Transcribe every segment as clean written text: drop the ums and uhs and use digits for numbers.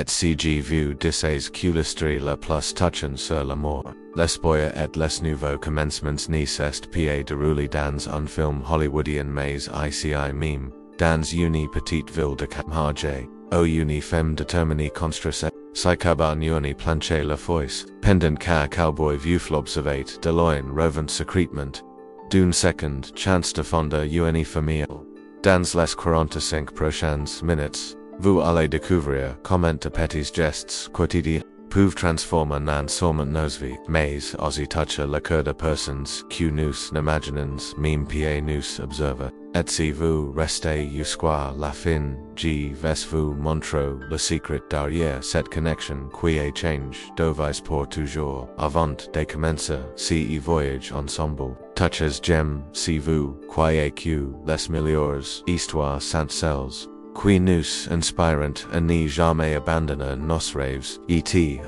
et cg vu disses culistri la plus touchant sur la mort. L'espoir et les nouveaux commencements est pa déroulé dans un film hollywoodien mais ici meme, dans une petite ville de Camharge, où une femme déterminée construisait, sa cabane une plancher la foisse, pendant qu'un cowboy veuf l'observait de loin revint secrètement. D'une seconde chance de fonder une famille. Dans les 45 prochaines minutes, vous allez découvrir comment de petits gestes quotidiens peuvent transformer non seulement nos vies, mais aussi toucher le cœur de personnes que nous n'imaginons même pas nous observer. Et si vous restez jusqu'à la fin, je vais vous montrer le secret derrière cette connexion qui change de vie pour toujours. Avant de commencer ce voyage ensemble, touches j'aime si vous croyez que les meilleures histoires sont celles qui nous inspirent à ne jamais abandonner nos rêves.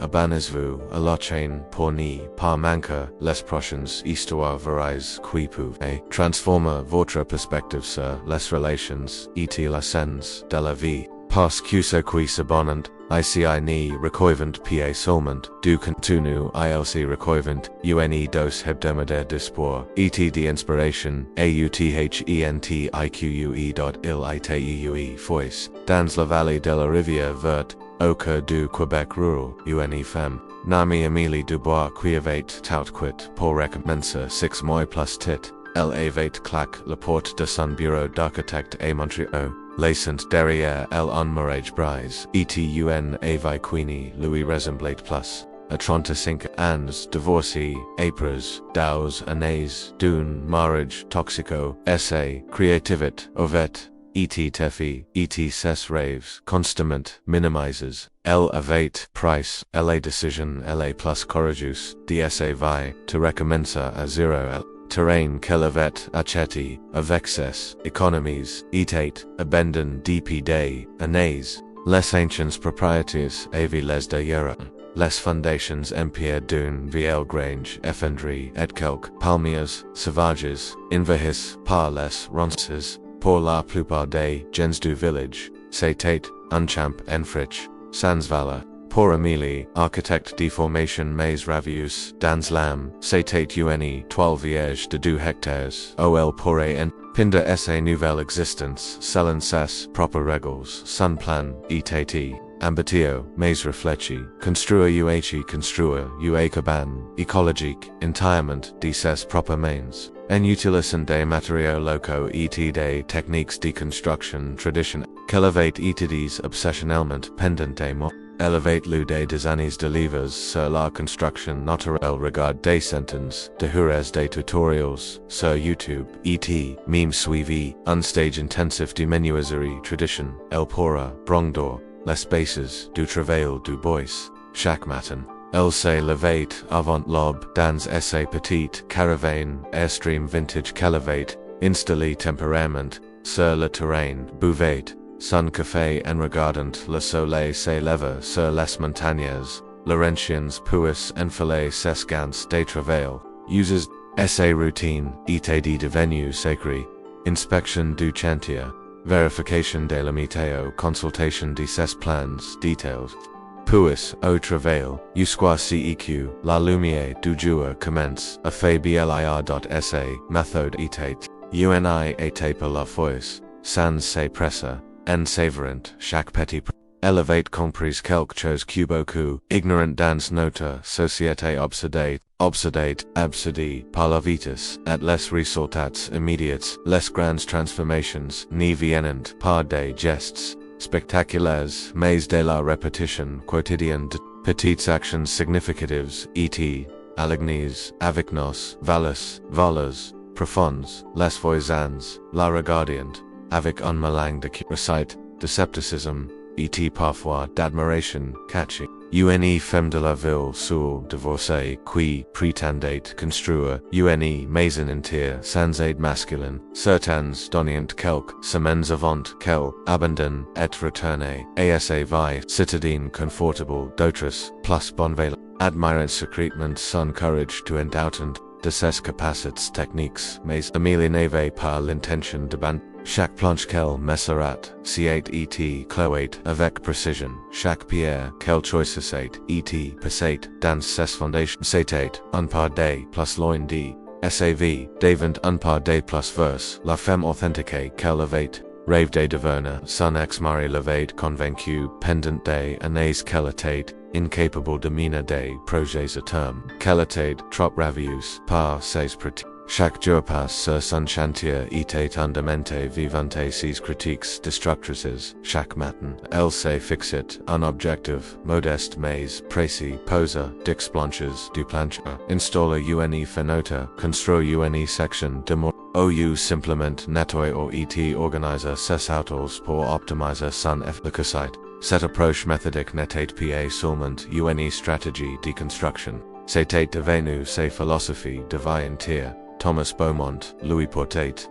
Abonnez-vous à la chaîne pour ne pas manquer les prochaines histoires vraies qui peuvent transformer votre perspective sur les relations et les scènes de la vie. Parce que ce qui s'abonnent, ici ne recoivent pas seulement du contenu ilc recoivent une dose hebdomadaire d'espoir, et d'inspiration, outhentique.il fois, dans la vallée de la rivière verte, au cœur du Québec rural, une femme, nommée Amélie Dubois qui avait tout quitté pour recommencer 6 mois plus tard. Elle avait claqué la porte de son bureau d'architecte à Montréal. Laissant derrière elle un mariage brise, et avait queenie lui ressemblait plus. À 35 ans divorcée, après 2 années d'un mariage toxico, essai, créativité, ovet, et tefi, et ses rêves, constamment minimises. Elle avait pris la décision elle plus courageuse, d'essayer to recommencer à zéro. Terrain qu'elle avait acheté, avec ses économies, était abandon depuis des années. Les anciens propriétaires avaient les d'ailleurs. Les fondations empire d'une vieille grange effondrée et quelques palmiers sauvages, envahies par les ronces. Pour la plupart des gens du village, c'était un champ en friche, sans valeur. Pour Amélie, architecte de formation mais ravius, dans l'âme, c'était une toile vierge de 2 hectares, où elle pourrait en pinder sa nouvelle existence, selon ses propres règles, son plan, était ambitieux, mais réfléchi, construire cabane, écologique, entièrement de ses propres mains, en utilisant des matériaux locaux et des techniques de construction traditionnelles, qu'elle avait étudiées obsessionnellement pendant des mois. Elle avait lu des années de livres sur la construction naturelle, regardait centaines de heures de tutorials sur YouTube, et même suivi un stage intensif de menuiserie tradition. Elle pourra bronder les bases du travail du bois. Chaque matin, elle se levait avant l'aube dans sa petite caravane Airstream vintage qu'elle avait installée temporairement sur le terrain, buvait son café en regardant le soleil se lever sur les montagnes, Laurentians puis enfiler ses gants de travail, uses sa routine, était devenu sacré, inspection du chantier, vérification de la météo, consultation de ses plans, details. Puis, au travail, jusqu'à ce la lumière du jour commence, affaiblir.sa, méthode était, était pour la force, sans se presser. En savourant chaque petit elle avait compris quelque chose que beaucoup, ignorant dans notre société obsédée par la vitesse, et les résultats immédiats, les grandes transformations ne viennent pas des gestes spectaculaires, mais de la répétition quotidienne de petites actions significatives, et alignées avec nos valeurs profondes, les voisins, la regardant avec un mélange de recite, de scepticisme, et parfois d'admiration, catchy. Une femme de la ville sur divorcée qui prétendait construire une maison entière sans aide masculine, certains donnant quelques semaines avant qu'elle abandonne et retourne à sa vie citadine confortable, d'autres, plus bonveillantes, admirant secrètement son courage to indoutant de ses capacités techniques, mais Amélie n'avait pas l'intention d'abandonner. Chaque planche quelle messerat, C8 et cloate avec précision, chaque pierre quelle choisissait, et passate, dans ses fondations, c'était, un par des, plus loin d, sav, devant un par des plus vers, la femme authentique qu'elle avait, rêve de devenir, son ex-mari l'avait convaincu, pendant des années qu'elle était, incapable de mener des projets à terme, qu'elle était trop ravieuse par ses pratiques. Chaque jour passe sur son chantier était un demente vivante ses critiques destructrices. Chaque matin, elle se fixait un objectif modeste mais précis, posa dix planches du plancher, installa une fenêtre, construit une section de mur, ou simplement nettoie ou et organise ses outils pour optimiser son efficacité. Cette approche méthodique n'était pas seulement une stratégie de construction, c'était devenu sa philosophie de vie entière. Thomas Beaumont, Louis Portet,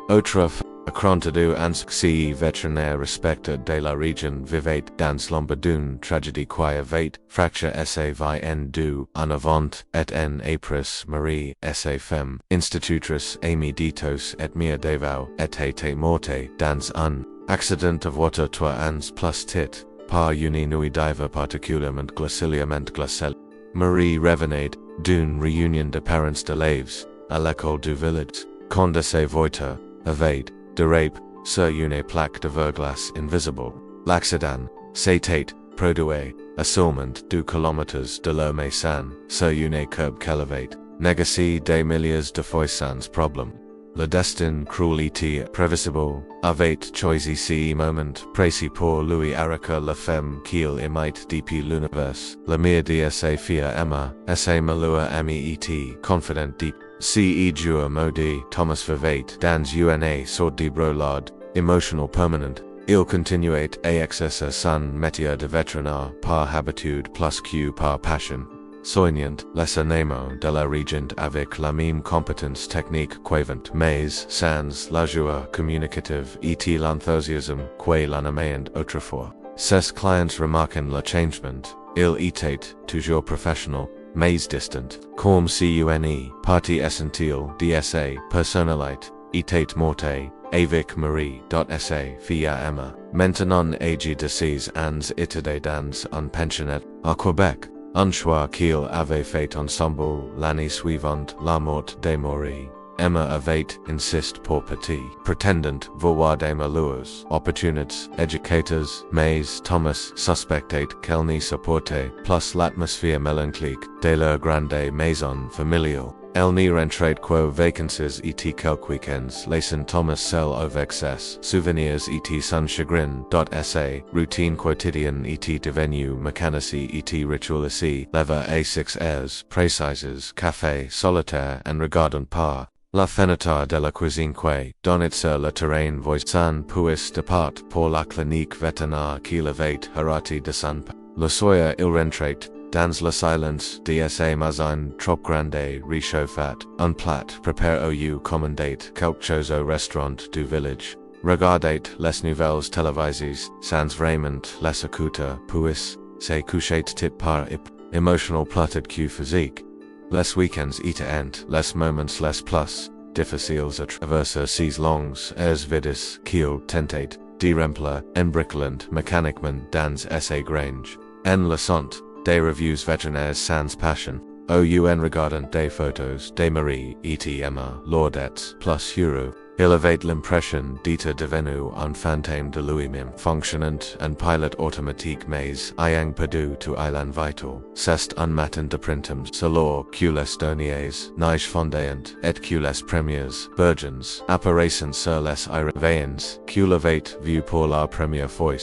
autre accrontadu ansque vétérinaire respecté de la région vivait dans l'ombre tragédie qui avait fracture savn du en avant et en après Marie sa femme, institutrice Amy Ditos et Mia Devau était morte dans un accident de voiture 3 ans plus tit, par une nuit d'hiver particulièrement glaciale. Marie revenait d'une réunion de parents d'élèves à l'école du village, quand de ses voitures avait dérapé sur une plaque de verglas invisible. L'accident s'était produit à seulement 2 kilomètres de leur maison, sur une courbe qu'elle avait négocié des milliers de fois sans problème. Le destin cruel et prévisible avait choisi ce moment précis pour lui arracher la femme qu'il aimait depuis l'univers. La mère de sa fille Emma, sa meilleure amie et confidente deep. Ce jour maudit, Thomas vivait dans une sorte de brolade emotional permanent. Il continuait à exercer son métier de vétérinaire par habitude plus que par passion. Soignant les animaux de la région avec la même compétence technique qu'avant, mais sans la joie communicative et l'enthousiasme qui l'animaient autrefois. Ses clients remarquant le changement, il était toujours professionnel, mais distant, comme si une partie essentielle de sa personnalité était morte, avec Marie. Sa fille Emma, maintenant âgée de 6 ans était dans un pensionnat à Québec. Un choix qu'il avait fait ensemble l'année suivante la mort de Marie. Emma avait insisté pour petit, prétendant vouloir des malheurs, opportunités, éducateurs, mais Thomas suspectait qu'elle n'y supportait plus l'atmosphère mélancolique de leur grande maison familiale. Elle n'y rentrait qu'aux vacances et quelques week-ends, laissant Thomas seul avec ses souvenirs et son chagrin. Sa routine quotidienne était devenue mécanique et ritualisée, lever à 6 heures précises, café solitaire en regardant par la fenêtre de la cuisine qui, donnait sur le terrain voisin puis départ pour la clinique vétérinaire qu'il avait hérité de son père. Le soir il rentrait dans le silence de sa maison trop grande réchauffat, un plat préparé ou commandait quelque chose au restaurant du village, regardait les nouvelles télévisées sans vraiment les écouter puis se couchait tip par emotional plotted que physique. Les week-ends étaient les moments les plus difficiles à traverser ces longues heures vides qu'il tentait de remplir en bricolant mécaniquement dans sa grange. En laissant des revues vétérinaires sans passion, en regardant des photos de Marie et Emma, Lourdettes plus heureux, il avait l'impression d'être devenu un fantôme de lui-même, fonctionnant en pilote automatique mais ayant perdu tout élan vital. C'est un matin de printemps, alors que les derniers neiges fondantes et que les premières bourgeons apparaissant sur les aires qu'il avait vu pour la première fois.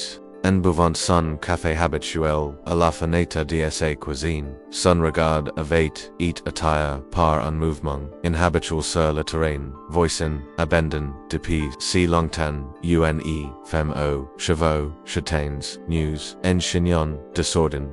En buvant son café habituel à la fenêtre de sa cuisine, son regard avait été attiré par un mouvement inhabituel sur le terrain, voisin, abandon, depuis si longtemps, une femme aux cheveux châtains, nus, en chignon, desordon,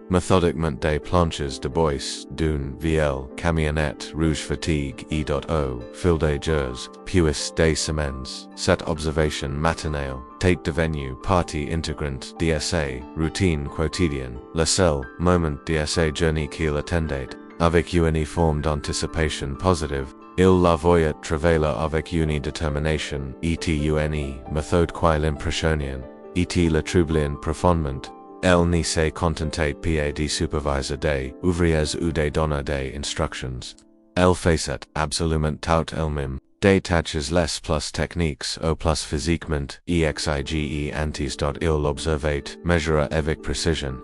méthodiquement des planches de bois, d'une vieille camionnette rouge fatigue et au fil des jours, puis des semaines. Cette observation matinale était devenue partie intégrante de sa routine quotidienne, le seul moment de sa journée qu'il attendait, avec une forme d'anticipation positive. Il la voyait travailler avec une détermination, une méthode qui l'impressionne, et le troublait profondément. Elle ne se contentait pas de superviser des ouvriers ou de donner des instructions. Elle faisait absolument tout elle-même, des tâches les plus techniques au plus physiquement exige antes il l'observait, mesura avec précision.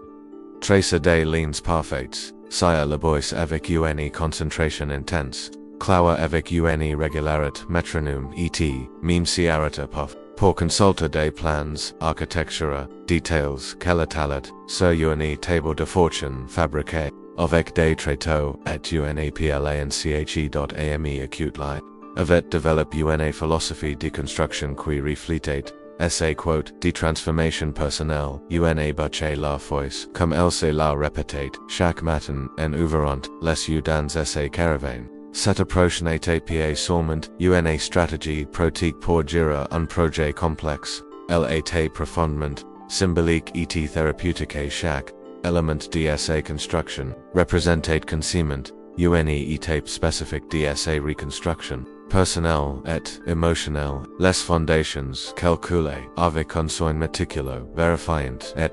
Tracer des lignes parfaites, sire le bois avec une concentration intense, clawa avec une régularité métronome et même si arrêta puff. Pour consulter des plans, architecture, details, qu'elle talent, sur une table de fortune fabriquée, avec des tréteaux, et une planche.ame acute lie, avait développé une philosophie de construction qui reflétait, essai quote, de transformation personnelle, une bâche la fois, comme elle se la répétait, chaque matin, en ouvrant les yeux dans essai caravane. Cette approche n'était pas seulement une stratégie pratique pour gérer un projet complexe, elle était profondément symbolique et thérapeutique et chaque élément de sa construction représentait concealment, une étape spécifique de sa reconstruction, personnelle et émotionnelle, les fondations calculées avec un soin méticuleux, vérifiant et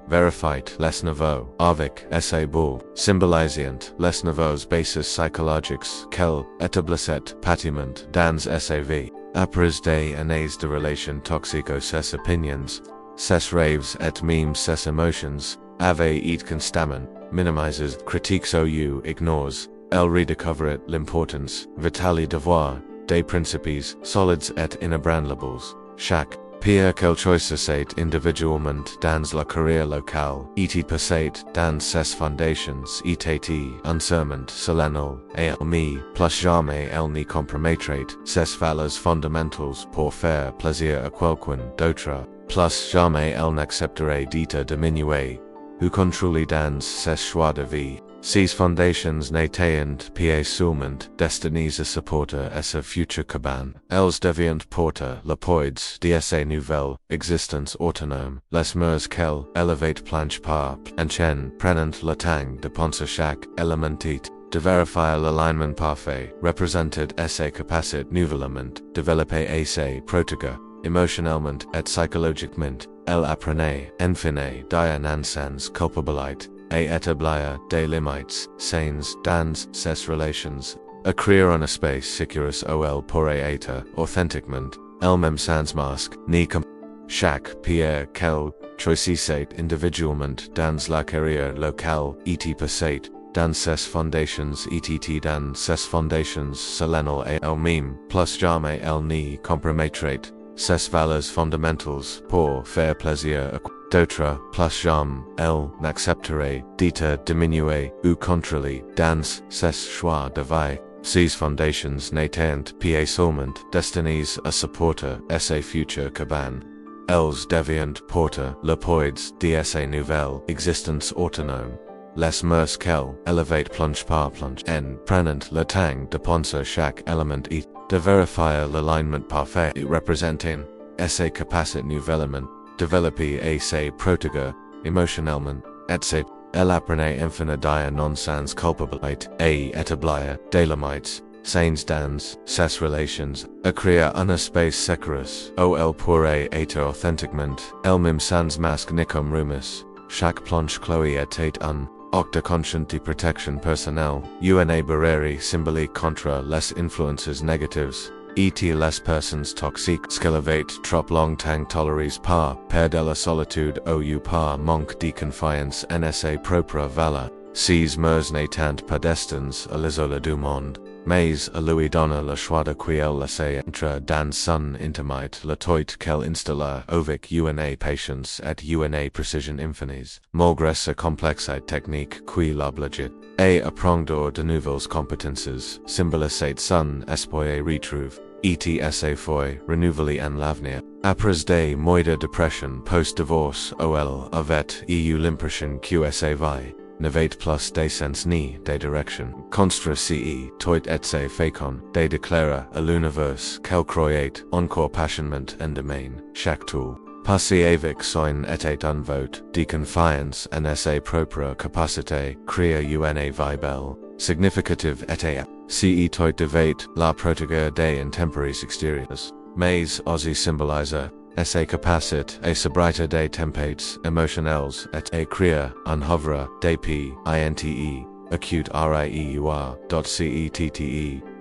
vérifiant les niveaux avec sa boule, symbolisant les niveaux bases psychologiques qu'elle établissait patiment dans sa vie. Après des années de relations toxiques ses opinions, ses rêves et même ses émotions, avait été constamment minimises, critiques ou ignores. Elle redécouvrait l'importance vitale d'avoir des principes solides et inébranlables. Chaque pierre qu'elle choisissait individuellement dans la carrière locale était passée dans ses fondations était un serment solennel et elle plus jamais elle ne compromettrait ses valeurs fondamentales pour faire plaisir à quelqu'un d'autre, plus jamais elle n'accepterait d'être diminuée ou contrôlée dans ses choix de vie. Ces fondations n'étaient pas seulement destinées à supporter sa future cabane, elles deviennent porter le poids de sa nouvelle existence autonome, les murs qu'elle élevait planche par planche, prenant le temps de penser chaque élément de vérifier l'alignement parfait, représented sa capacité nouvellement développée et ses protéger, émotionnellement et psychologiquement, elle apprenait, enfin, d'un sens culpabilité, et établir des limites saines dans ses relations, à créer un espace sécurus où elle pourrait être authentiquement elle-même sans masque, ni comme chaque pierre qu'elle choisissait individuellement dans la carrière locale était passée dans ses fondations était dans ses fondations solennelles et elle-même, plus jamais elle n'y compromettrait ses valeurs fondamentales pour faire plaisir à d'autres, plus jamais elle n'accepterait d'être diminuée ou contrôlée dans ses choix de vie. Ces fondations n'étant pas seulement destinées à supporter sa future cabane, elles deviennent porter le poids de sa nouvelle existence autonome. Les murs qu'elle élevait planche par planche en prenant le temps de penser chaque élément et de vérifier l'alignement parfait représentant sa capacité nouvellement développer et se protéger émotionnellement, etc. Elle apprenait enfin d'un non-sens culpabilité et établir des limites saines dans ses relations, à créer un espace sécurus où elle pourrait être authentiquement elle-même sans masque ni comme rumeurs. Chaque planche cloée était un acte conscient de protection personnelle, une barrière symbolique contre les influences négatives. Et les personnes toxiques qu'elle avait trop longtemps tolérées par peur de la solitude ou par manque de confiance en ses propres valeurs. Ces murs n'étant pas destinés à l'isoler du monde, mais à lui donner le choix de qui elle laissait entrer dans son intimité, le toit qu'elle installa avec une patience et une précision infinies, malgré sa complexité technique qui l'obligeait, et apprendre de nouvelles compétences, symbolisait son espoir et retrouve, et sa foi renouvelée en l'avenir. Après des mois de dépression post-divorce, elle avait eu l'impression que sa vie n'avait plus de sens ni de direction. Construisait, toit et se fécond, de déclarer à l'univers qu'elle croyait encore passionnément en demain, chaque tour. Passi avec soin était un vote, de confiance en ses propres capacités, crea una vibel, significative était, ce toit devait, la protéger des intempéries extérieures. Mais aussi symboliser, ses capacités et sobriété des tempêtes émotionnelles et crea, un havre, d'épis, inte, acute rieur.cette,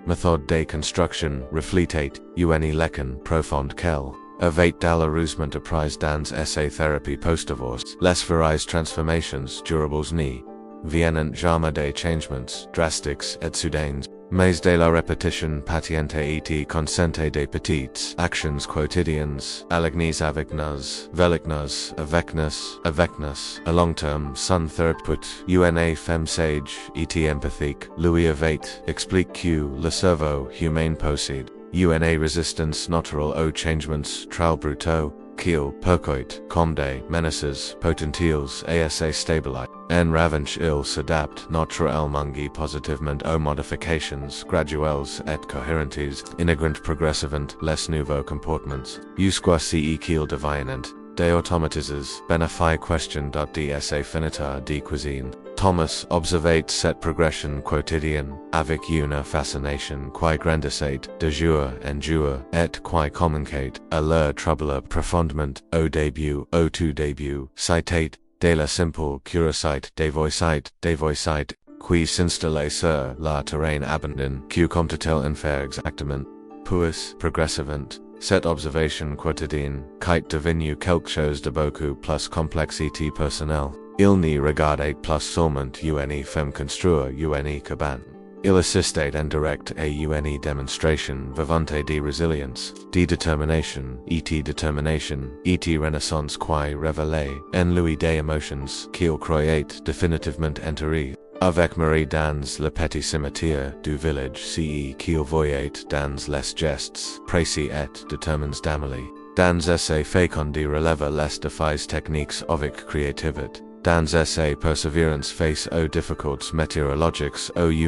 méthode de construction, reflétate, une leçon profonde qu'elle avait d'alheureusement apprise dans sa thérapie post-divorce, les variées transformations durables ni viennent jamais des changements drastiques et soudains, mais de la répétition patiente et consciente des petites actions quotidiennes, alignées avec nous, avec nous, à long terme, son thérapeute, une femme sage, et empathique, lui avait explique que le cerveau humain possède une résistance naturelle aux changements trop brutaux, qu'il percoit, comme des menaces potentielles et assez stabilisées. En revanche, il s'adapte naturellement positivement aux modifications graduelles et cohérentes, intégrant progressivement les nouveaux comportements, jusqu'à ce qu'il devienne des automatismes, bénéfice question de sa finita de cuisine. Thomas observait cette progression quotidienne, avec une fascination qui grandissait de jour en jour, et qui communiquait à leur trouble profondément au tout début, c'était de la simple curiosité des voices, qui s'installait sur le terrain abandonné, que comptait-elle en faire exactement? Puis, progressivement, cette observation quotidienne, qui devenue quelque chose de beaucoup plus complexe et personnel. Il n'y regardait plus seulement une femme construire une cabane. Il assistait en direct à une démonstration vivante de résilience, de détermination, et renaissance qui révélait en lui des émotions qu'il croyait définitivement enterrées. Avec Marie dans le petit cimetière du village ce qu'il voyait dans les gestes précis et déterminés d'Amélie. Dans essai fécond de relève les défis techniques avec créativité. Dans essai persévérance face aux difficultés météorologiques aux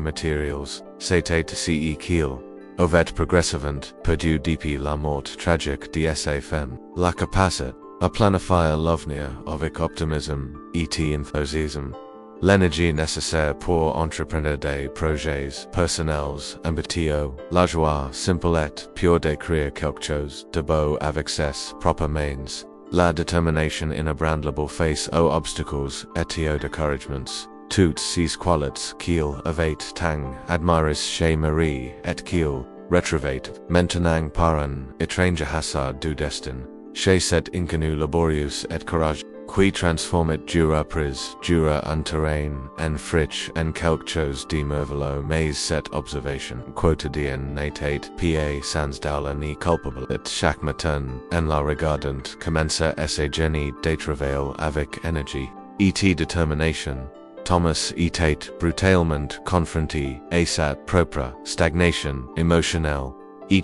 matérials, c'était ce qu'il avait progressivement perdu depuis la mort tragique de sa femme. La capacité à planifier l'avenir avec optimisme et enthousiasme. L'énergie nécessaire pour entreprendre des projets personnels ambitieux, la joie simple et pure d'écrire quelque chose de beau avec ses propres mains, la détermination inébranlable face aux obstacles et aux découragements, toutes ces qualités qu'il avait tant admirées chez Marie et qu'il retrouvait maintenant par un étrange hasard du destin, chez cet inconnu laborieux et courageux. Qui transformait dura prise, dura un terrain, en friche, en quelque chose de merveilleux, mais cette observation quotidienne n'était pas sans douleur ni culpabilité. Chaque matin, en la regardant, commença sa journée de travail avec énergie et détermination. Thomas était brutalement confronté à sa propre stagnation émotionnelle, et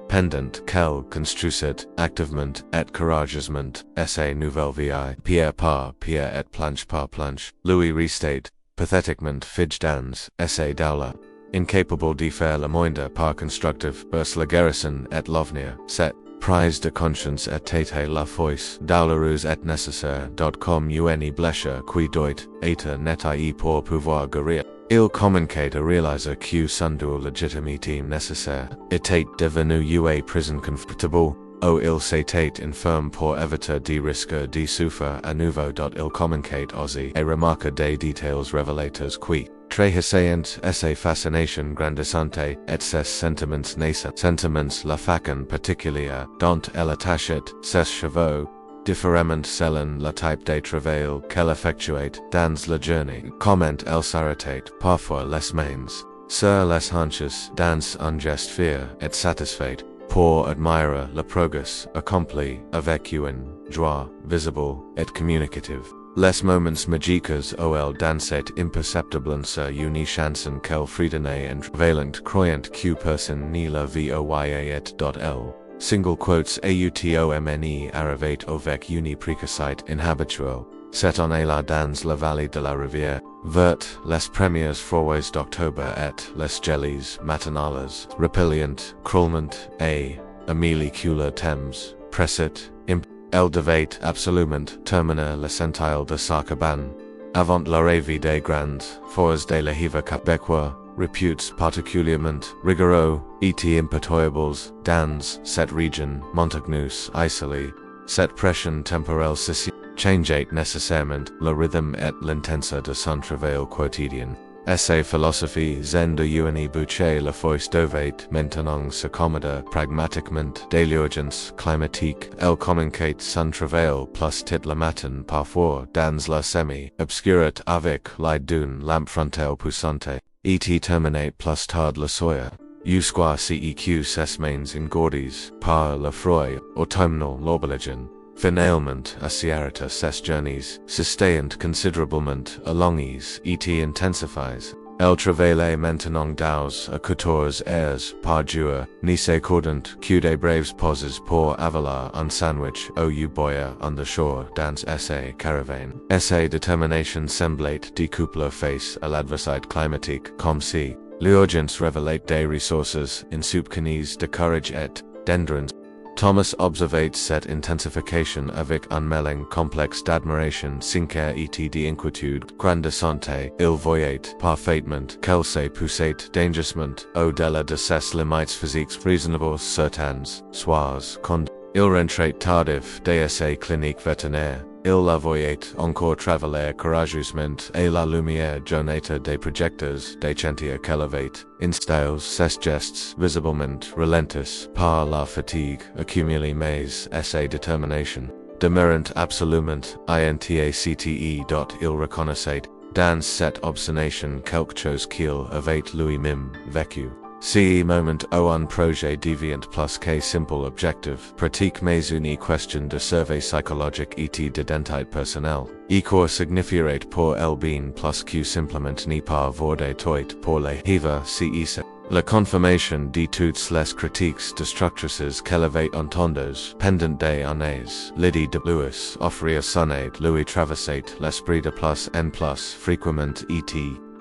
pendant qu'elle construisait activement et courageusement sa nouvelle vie, pierre par pierre et planche par planche, lui restait pathétiquement figé dans sa douleur, incapable de faire le moindre pas constructif vers la guérison et l'avenir. Cette prise de conscience était la force douloureuse et nécessaire comme une blessure qui doit être nettoyée pour pouvoir guérir. Il communiquait à réaliser que son doux légitimité nécessaire était devenu une prison confortable, où il s'était infirme pour éviter de risques de souffrir à nouveau. Il communiquait aussi à remarquer des détails révélateurs qui trahissent sa fascination grandissante et ses sentiments naissants. Sentiments la façon particulière dont elle attachait ses chevaux, différemment selon le type de travail qu'elle effectuait dans la journée. Comment elle s'arrêtait parfois les mains sur les hanches dans un geste fier et satisfait pour admirer le progrès accompli avec une joie visible et communicative. Les moments magiques où elle dansait imperceptiblement sur une chanson qu'elle fredonnait en travaillant croyant que personne ne la voyait et elle. Single quotes automne arrivait avec une précocité inhabituelle. Cette année-là dans la vallée de la rivière, vert, les premières froids d'octobre et les gelées matinales, repellientes, croulement et, Amélie que le temps Presset, imp. Elle devait absolument terminer le sentile de sa cabane. Avant l'arrivée des grands fois de la hiver québécois, reputes particulièrement rigoureux, était impitoyables, dans cette région, Montagnous, isoli, cette pression temporelle changeait nécessairement le rythme et l'intensité de son travail quotidien. Essai philosophie zen de une bûche la fois devait maintenant s'accommoder pragmatiquement des l'urgence climatique. Elle communiquait son travail plus tôt le matin parfois dans la semi-obscurité avec l'aide d'une lampe frontale poussante. Et terminait plus tard le soir. Usqua ceq ses mains engourdies par le froid autumnal l'obligation. Finalement, assiarita ses journeys, sustained considerablement alongis, et intensifies. Elle travaillait maintenant dans à 14 heures par jour, ni s'accordant que des braves pauses pour avaler un sandwich au boya on the shore dans essai caravane. Essai détermination semblait découpler face à l'adversité climatique comme si l'urgence révélait des ressources insoutenables de courage et d'endurance. Thomas observait cette intensification avec un mélange complexe d'admiration sincère et d'inquiétude grandissante. Il voyait parfaitement qu'elle se poussait dangereusement au-delà de ses limites physiques raisonnables certaines soirs quand il rentrait tardif des essais cliniques vétérinaires. Il la voyait encore travailler courageusement et la lumière jaunâtre des projecteurs des chantiers qu'elle avait installés, ses gestes visiblement relentis par la fatigue accumulée mais sa détermination demeurant absolument intacte. Il reconnaissait dans cette obstination quelque chose qu'il avait lui-même vécu. Ce moment où un projet déviant plus que simple objectif pratique mais une question de survie psychologique et d'identité personnelle. Et quoi signifierait pour elle bien plus que simplement ne pas avoir de toit pour les hiver CEC. La confirmation de toutes les critiques destructrices qu'elle avait entendues pendant des années. L'idée de Louis offrir son aide lui traversait l'esprit de plus en plus fréquemment et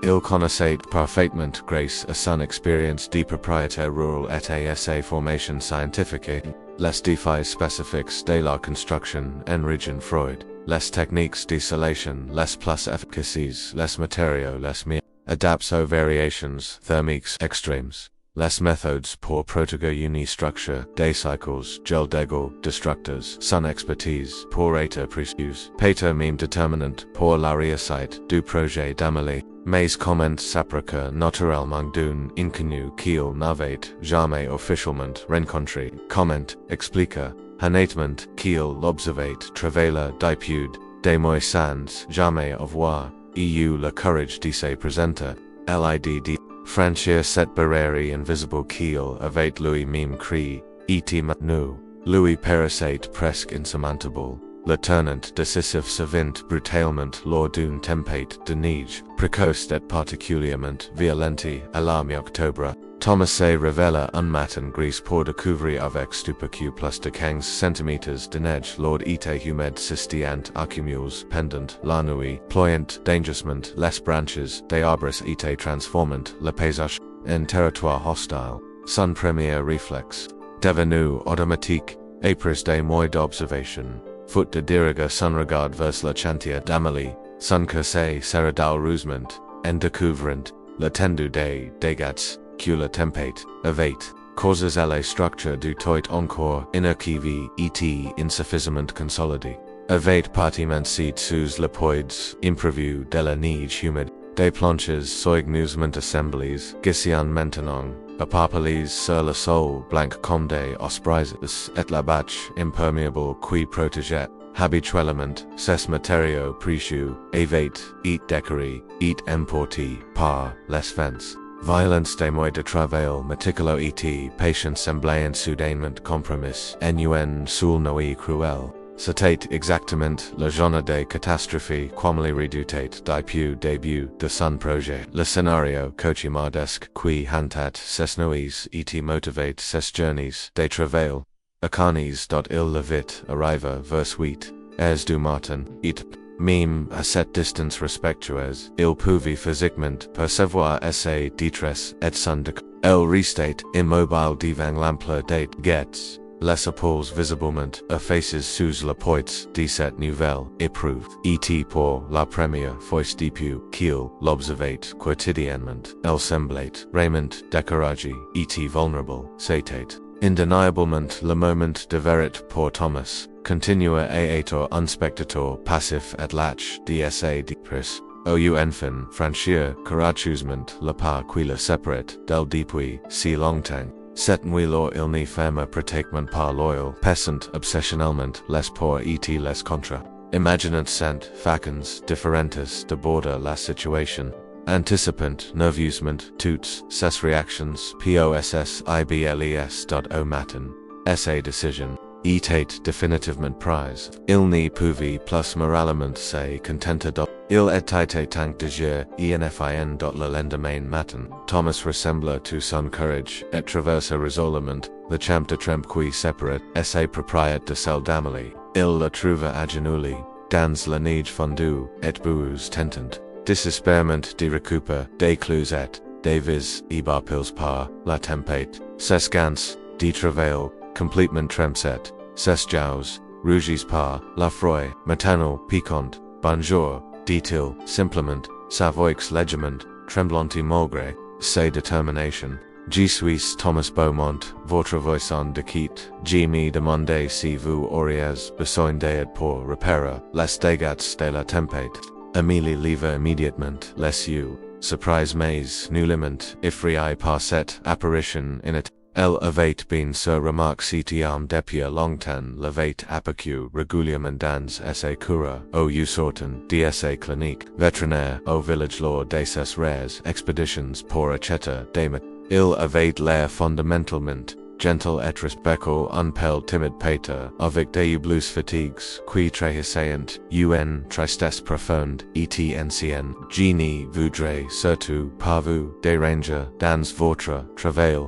il connaissait parfaitement grâce à son expérience de propriétaire rural et à sa formation scientifique, les défis spécifiques de la construction en région froide, les techniques d'isolation les plus efficaces, les matériaux les mieux adaptés aux variations thermiques extrêmes, les méthodes pour protéger une structure, des cycles, gel dégâts destructeurs, son expertise pour être précieuse, pater même déterminante pour la réussite du projet d'Amélie. Mais comment s'appliquer naturellement d'un inconnu qu'il n'avait jamais officiellement rencontré? Comment expliquer honnêtement qu'il l'observait travailler depuis des mois sans jamais avoir eu le courage de se présenter? L'idée de franchir cette barrière invisible qu'il avait lui-même créée était maintenant lui paraissait presque insurmontable. Le tournant décisif survint brutalement lors d'une tempête de neige, précoce et particulièrement violente à la mi-octobre. Thomas se révéla un matin gris pour découvrir avec stupéfaction plus de 15 cm de neige lors été humide sistant accumules pendant la nuit, ployant dangereusement les branches des arbres étaient transformant le paysage en territoire hostile. Son premier réflexe, devenu automatique, après des mois d'observation, fut de diriger son regard vers le chantier d'Amélie, son conseil sera d'heureusement, en découvrant l'étendue des dégâts que la tempête avait causés à la structure du toit encore inactive et insuffisamment consolidée. Avait partiment sous les poids imprévus de la neige humide, des planches soigneusement assemblées, gisant maintenant, éparpillées sur le sol blanc comme des ospreys, et la bâche imperméable qui protégeait habituellement ces matériaux précieux avaient été décorés et emportés par les vents. Violence des mois de travail méticuleux et patience semblant soudainement compromis en une seule nuit cruelle. C'était exactement la journée de catastrophe comme les redoutait depuis le début de son projet. Le scénario cauchemardesque qui hantait ses nuits et motivait ses journées de travail. Acanis il le vit arriva vers 8 heures du matin, et même à cette distance respectueuse, il pouvait physiquement percevoir sa détresse et son décor. Elle restait immobile devant l'ampleur des guettes. Les épaules visiblement, effaces sous la poids de cette nouvelle éprouve. Et pour la première fois depuis qu'il l'observait quotidiennement, elle semblait vraiment découragée, était vulnérable, c'était indéniablement le moment de vérité pour Thomas, continua à être un spectateur passif at l'âge d'essayer de pris. Ou enfin franchir courageusement le pas qui le séparait d'elle depuis si longtemps. Cette nuit-là il n'y ferma pratiquement pas l'oeil, passant obsessionnellement les pour et les contre. Imaginant cent façons différentes d'aborder la situation, anticipant nerveusement toutes ses réactions au matin. Sa décision était définitivement prise. Il n'y pouvait plus moralement se contenter de. Il était temps d'agir enfin le lendemain matin. Thomas ressembla tout son courage et traversa résolument le champ de trempe qui séparait sa propriété de celle d'Amélie. Il la trouva agenouillée dans la neige fondue et boueuse tentante. Désespèrement de recouper des clous et des vis ébarpés par la tempête. Ses gants de travail complètement trempés, ses joues rougies par la froid matinal piquant. Bonjour, dit-il simplement, sa voix légèrement tremblante malgré sa détermination. Je suis Thomas Beaumont, votre voisin de quitte. Je me demandais si vous auriez besoin d'aide pour réparer les dégâts de la tempête. Amélie leva immédiatement les yeux, surprise mais nullement effrayée par cette apparition inattendu. Elle avait been sur remarque CTM depuis longtemps l'avait aperçu régulièrement dans sa cours au sortant de sa clinique vétérinaire au village lors de ses rares expéditions pour acheter des mat. Il avait l'air fondamentalement gentle et respectueux un peu timide Peter avec des bleus fatigues qui trahissaient tristesse profonde et ancienne. Je ne voudrais surtout pas vous déranger dans votre travail.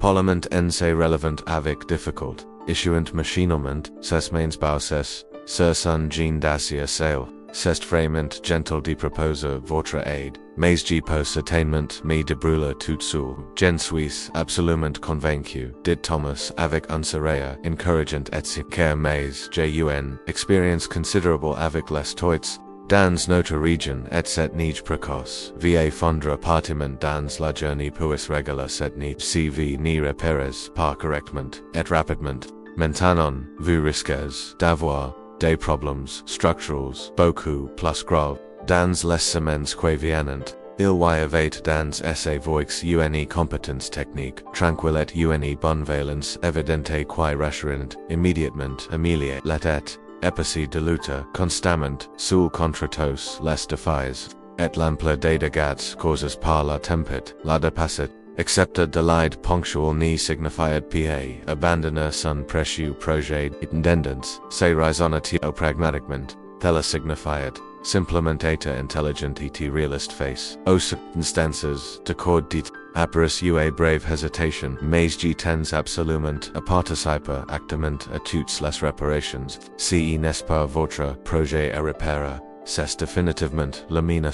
Parlement en se relevant avec difficulté, issuant machinalement ses mains bausses sur son jean d'acier sale. C'est vraiment gentle de proposer votre aide, mais je peux certainement me débrouiller tout seul. Je suis absolument convaincu, dit Thomas avec un sourire encourageant et sincère mais j'ai expérience considerable avec les toits. Dans notre région et cette neige précoce, va fondre partiment dans la journée puis régaler cette neige si vous n'y repérez pas correctement et rapidement. Maintenant, vous risquez d'avoir des problèmes structurels beaucoup plus graves. Dans les semaines qui viennent, il y avait dans sa voix une compétence technique tranquille et une bonne-valence évidente qui rassurant immédiatement Amélie la tête. Épaissé de lutte constamment sous contre tous les défis, et l'ampleur des dégâts causés par la tempête la dépassait, excepte de l'aide ponctuelle ni signifiait pas abandonner son précieux projet d'indépendance, se raisonnait pragmatiquement, tel signifiait, simplement être intelligent et réaliste face aux circonstances de corps dit. Après une brave hésitation, mais je tends absolument à participer activement à toutes les réparations. Si n'est pas votre projet à réparer, c'est définitivement le mien.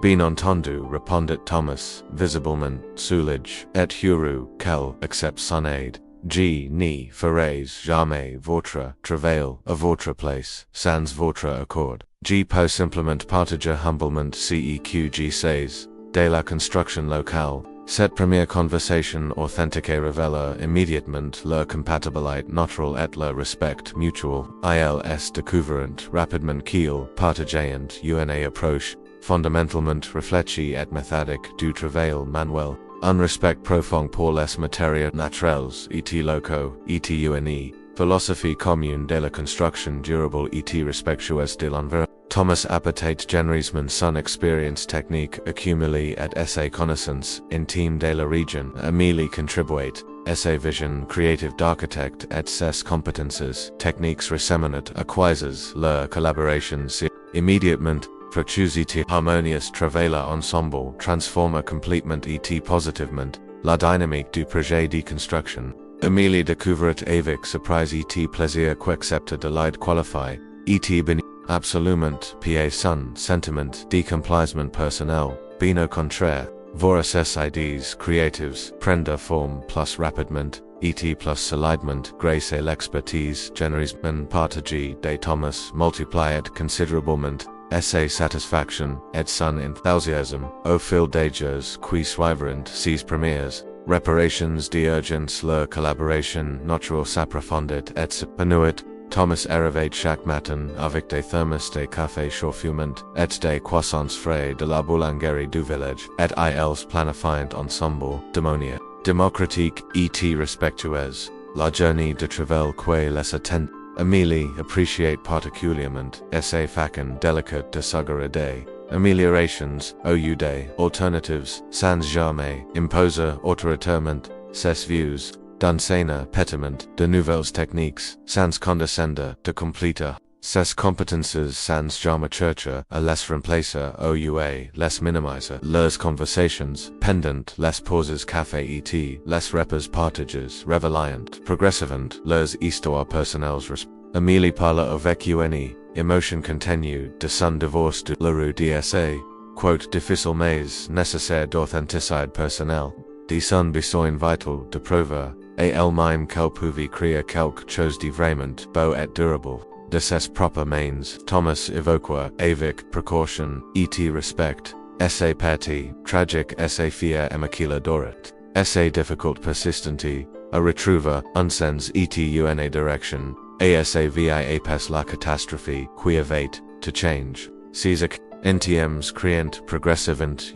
Bien entendu, répondit Thomas, visiblement soulagé et heureux qu'elle accepte son aide. Je n'y ferai jamais votre travail à votre place, sans votre accord. Je peux simplement partager humblement ce que je sais de la construction locale. Cette première conversation authentique révéla immédiatement leur compatibilité naturelle et leur respect mutuel. Ils découvrent rapidement qu'ils partageaient une approche fondamentalement réfléchie et méthodique du travail manuel, un respect profond pour les matériaux naturels et locaux, et une philosophie commune de la construction durable et respectueuse de l'environnement. Thomas apportait généreusement son expérience technique accumulée et sa connaissance intime de la région. Amélie contribuait, sa vision créative d'architecte et ses compétences techniques récemment acquises. Leur collaboration immédiatement fructuosité harmonieuse travailla ensemble transforma complètement et positivement la dynamique du projet de construction. Amélie découvrit avec surprise et plaisir qu'accepte de l'aide qualifiée, et béni absolument pas son sentiment de complaisement personnel, bien au contraire, voir ses idées créatives prendre forme plus rapidement, et plus solidement, grace et l'expertise, generisement, partager, de Thomas, multiply et considerablement, essai satisfaction, et son enthusiasm, au fil des jours, qui suivront ses premières reparations d'urgence, leur collaboration naturelle s'approfondit et s'épanouit. Thomas arrivait chaque matin avec des thermos de café chaud fumant, et des croissants frais de la boulangerie du village, et ils planifiant ensemble, démonia, démocratique, et respectueuse, la journée de travail que les attend. Amélie appreciate particulièrement, essai facon délicate de regarder, améliorations, oude, alternatives, sans jamais, imposer autoritairement, ses vues, d'enseigner pétement, de nouvelles techniques, sans condescendre, de compléter, ses compétences sans jamais chercher à les remplacer, oua, les minimiser, leurs conversations, pendant les pauses café et les repas partages, réveillant, progressivement, leurs histoires personnelles. Amélie parle avec une émotion continue de son divorce de la rue d'Essa, quote difficile mais nécessaire d'authenticité personnelle, de son besoin vital de prouver, et elle-même qu'elle pouvait créer quelque chose de vraiment beau et durable, de ses propres mains. Thomas évoqua avec précaution, et respect, essai parti, tragique essai fier emaquila dorit, essai difficult persistenti, a retrouver, unsens et une direction, ASAVI apes la catastrophe, qui avait, to change, Caesar, NTMs créant progressivant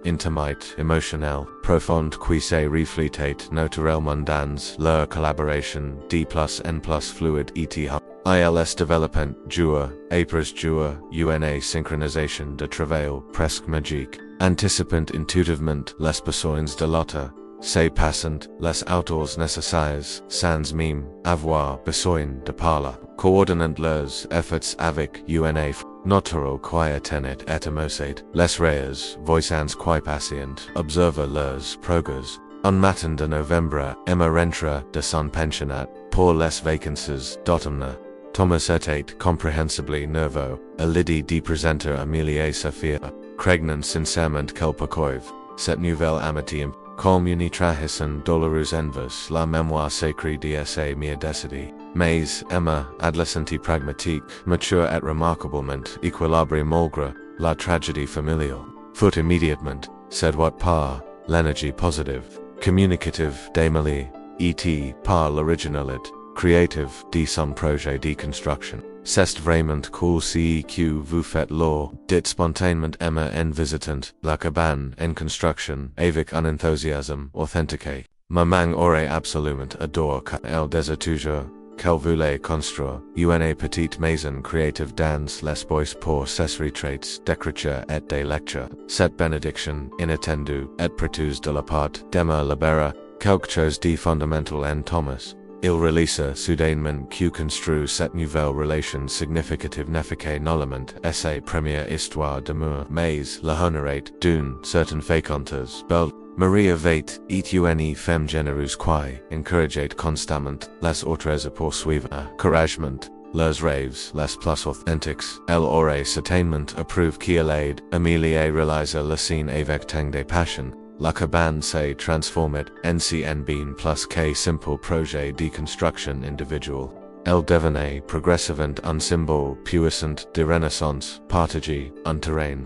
intimate, émotionnel, profonde qui se reflétate naturellement dans leur collaboration, d plus n plus fluid et ILS development, jour, apres jour, une synchronisation de travail, presque magique, anticipant intuitivement les besoins de l'autre, se passant les autos nécessaires, sans même avoir besoin de parler, coordonnant leurs efforts avec une natural qui tenet et émocate, les reyes, voisins qui patient, observer leurs progrès. Un matin de novembre, Emma rentra de son pensionnat, pour les vacances d'automne. Thomas était comprehensibly nerveux, à l'idée de présenter Amélie et Sophia, craignant sincèrement qu'elle poursuive cette nouvelle amitié. Comme une trahison douloureuse envers la mémoire sacrée de sa mère décédée. Mais Emma, adolescente pragmatique, mature et remarquablement équilibrée malgré la tragédie familiale, fut immédiatement séduite par l'énergie positive, communicative d'Amélie, et par l'originalité créative de son projet de construction. C'est vraiment cool que vous faites l'or, dit spontanément Emma en visitant la cabane en construction avec un enthousiasme authentique. Maman aurait absolument adoré qu'elle désire toujours, qu'elle voulait construire une petite maison créative dans les bois pour ses retraites d'écriture et de lecture. Cette bénédiction inattendue et prétuse de la part d'Emma libéra quelque chose de fondamental en Thomas. Il relisa soudainement que construit cette nouvelle relation significative n'efficace nullement et sa première histoire d'amour, mais la honorait d'une certaine fécondité belle. Marie avait une femme généreuse qui encourageait constamment les autres à poursuivre courageusement leurs rêves les plus authentiques. Elle aurait certainement approuvé qu'elle aide Amélie à réaliser la scène avec tant de passion. La cabane se transformait en bien plus que simple projet de construction individuelle. Elle devenait progressivement un symbole puissant de renaissance, partagée, un terrain